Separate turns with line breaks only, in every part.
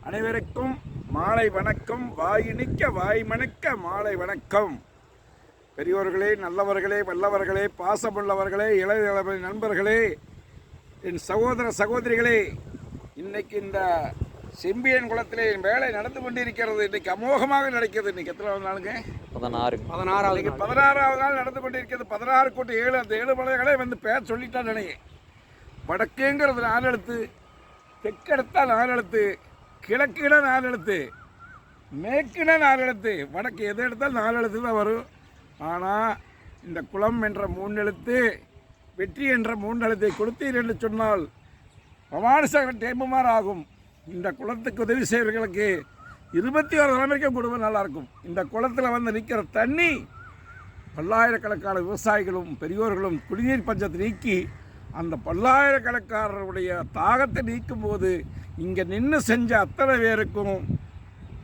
அனைவருக்கும் மாலை வணக்கம். வாயினிக்க வாய் மணக்க மாலை வணக்கம். பெரியோர்களே, நல்லவர்களே, வல்லவர்களே, பாசமுள்ளவர்களே, இளைய நண்பர்களே, என் சகோதர சகோதரிகளே, இன்னைக்கு இந்த செம்பியன் குளத்திலே என் வேலை நடந்து கொண்டிருக்கிறது. இன்னைக்கு அமோகமாக நடக்கிறது. இன்னைக்கு எத்தனாவது நாளுங்க? 16வது நாள் நடந்து கொண்டிருக்கிறது. 16 கூட்டு 7. அந்த 7 மலைகளே வந்து பேர் சொல்லிட்டான் நினைக்கிறேன். வடக்குங்கிறது 4 எழுத்து, தெற்கெடுத்தால் 4 எழுத்து, கிழக்கிட 4 எழுத்து, மேற்கிட 4 எழுத்து, வடக்கு எது எடுத்தால் 4 எழுத்து தான் வரும். ஆனால் இந்த குளம் என்ற 3 எழுத்து, வெற்றி என்ற 3 எழுத்தை கொடுத்தீர் என்று சொன்னால் பிரமாணசகர் டேம்புமார் ஆகும். இந்த குளத்துக்கு உதவி செய்வர்களுக்கு 21 தலைமுறைக்கும் குடும்பம் நல்லாயிருக்கும். இந்த குளத்தில் வந்து நிற்கிற தண்ணி பல்லாயிரக்கணக்கான விவசாயிகளும் பெரியோர்களும் குடிநீர் பஞ்சத்தை நீக்கி அந்த பல்லாயிரக்கணக்காரருடைய தாகத்தை நீக்கும் போது இங்கே நின்று செஞ்ச அத்தனை பேருக்கும்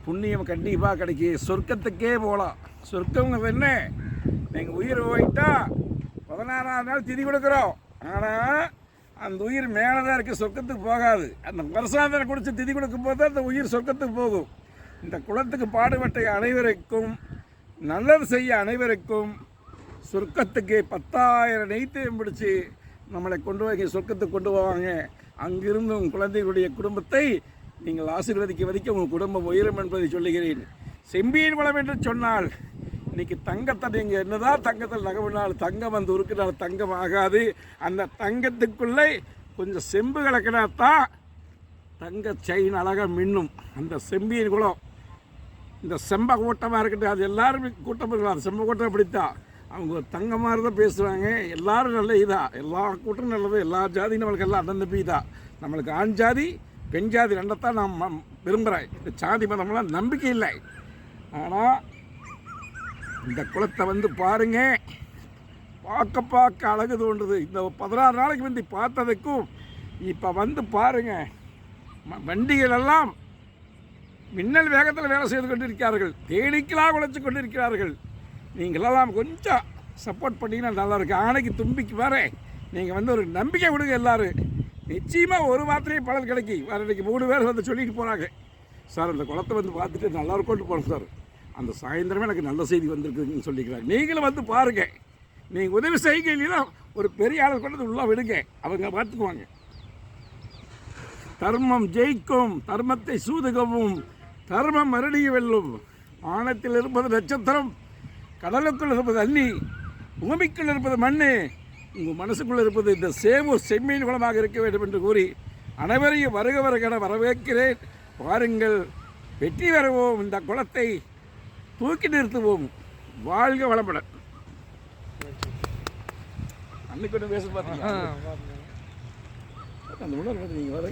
புண்ணியம் கண்டிப்பாக கிடைக்கும். சொர்க்கத்துக்கே போகலாம். சொர்க்கங்கிறது என்ன? நீங்கள் உயிர் போயிட்டா 16ஆவது நாள் திதி கொடுக்குறோம். ஆனால் அந்த உயிர் மேலே தான் இருக்குது, சொர்க்கத்துக்கு போகாது. அந்த வருஷாந்தரம் குடித்து திதி கொடுக்கும்போது தான் அந்த உயிர் சொர்க்கத்துக்கு போகும். இந்த குளத்துக்கு பாடுபட்ட அனைவருக்கும், நல்லது செய்ய அனைவருக்கும் சொர்க்கத்துக்கு 10,000 நெய்த்தையும் பிடிச்சி நம்மளை கொண்டு போய் சொர்க்கத்துக்கு கொண்டு போவாங்க. அங்கிருந்து உங்கள் குழந்தைகளுடைய குடும்பத்தை நீங்கள் ஆசீர்வதிக்க உங்கள் குடும்பம் உயரும் என்பதை சொல்லுகிறேன். செம்பியன் குளம் என்று சொன்னால் இன்றைக்கி தங்கத்தை நீங்கள் என்னதான் தங்கத்தில் நகவினால் தங்கம் வந்து உருக்கினால் தங்கம் ஆகாது. அந்த தங்கத்துக்குள்ளே கொஞ்சம் செம்பு கலக்கினாத்தான் தங்க செயின் அழகாக மின்னும். அந்த செம்பியன் குளம் இந்த செம்ப கூட்டமாக இருக்கட்டும், அது எல்லாருமே கூட்டம் இருக்கலாம். செம்ப கூட்டம் அப்படித்தான். அவங்க தங்க மாதிரி தான் பேசுகிறாங்க. எல்லோரும் நல்ல இதாக, எல்லா கூட்டம் நல்லது. எல்லா ஜாதியும் நம்மளுக்கு எல்லாம் அண்ணன் தம்பி தான். நம்மளுக்கு ஆண் ஜாதி பெண் ஜாதி ரெண்டத்தான் நான் விரும்புகிறேன். இந்த ஜாதி மதம்லாம் நம்பிக்கை இல்லை. ஆனால் இந்த குளத்தை வந்து பாருங்க, பார்க்க அழகு தோன்றுது. இந்த 16 நாளைக்கு வந்து பார்த்ததுக்கும் இப்போ வந்து பாருங்கள், வண்டிகள் எல்லாம் மின்னல் வேகத்தில் வேலை செய்து கொண்டிருக்கிறார்கள். தேனீக்களாக உழைச்சி கொண்டிருக்கிறார்கள். நீங்களெல்லாம் கொஞ்சம் சப்போர்ட் பண்ணிங்கன்னா நல்லாயிருக்கு. ஆணைக்கு தும்பிக்கு வேற நீங்கள் வந்து ஒரு நம்பிக்கை கொடுங்க. எல்லோரும் நிச்சயமாக ஒரு மாத்திரையே பலன் கிடைக்கி. வேறு இன்றைக்கி 3 பேர் வந்து சொல்லிட்டு போகிறாங்க, சார் அந்த குளத்தை வந்து பார்த்துட்டு நல்லா கொண்டு போகிறோம் சார், அந்த சாயந்தரமே எனக்கு நல்ல செய்தி வந்திருக்குன்னு சொல்லிக்கிறாங்க. நீங்களும் வந்து பாருங்கள். நீங்கள் உதவி செய்யுங்க, இல்லைன்னா ஒரு பெரிய ஆளை கொண்டு உள்ளே விடுங்க, அவங்க பார்த்துக்குவாங்க. தர்மம் ஜெயிக்கும், தர்மத்தை சூதுகவும், தர்மம் மறுடிய வெல்லும். வானத்தில் இருப்பது நட்சத்திரம், கடலுக்குள் இருப்பது அள்ளி, பூமிக்குள் இருப்பது மண், உங்கள் மனசுக்குள்ளே இருப்பது இந்த செம்மீன் குளமாக இருக்க வேண்டும் என்று கூறி அனைவரையும் வருக வருகென வரவேற்கிறேன். பாருங்கள், வெற்றி பெறுவோம். இந்த குளத்தை தூக்கி நிறுத்துவோம். வாழ்க வளமுடன். அன்னைக்கு ஒன்று பேச பார்த்தீங்க, அந்த உணர்வு நீங்கள் வர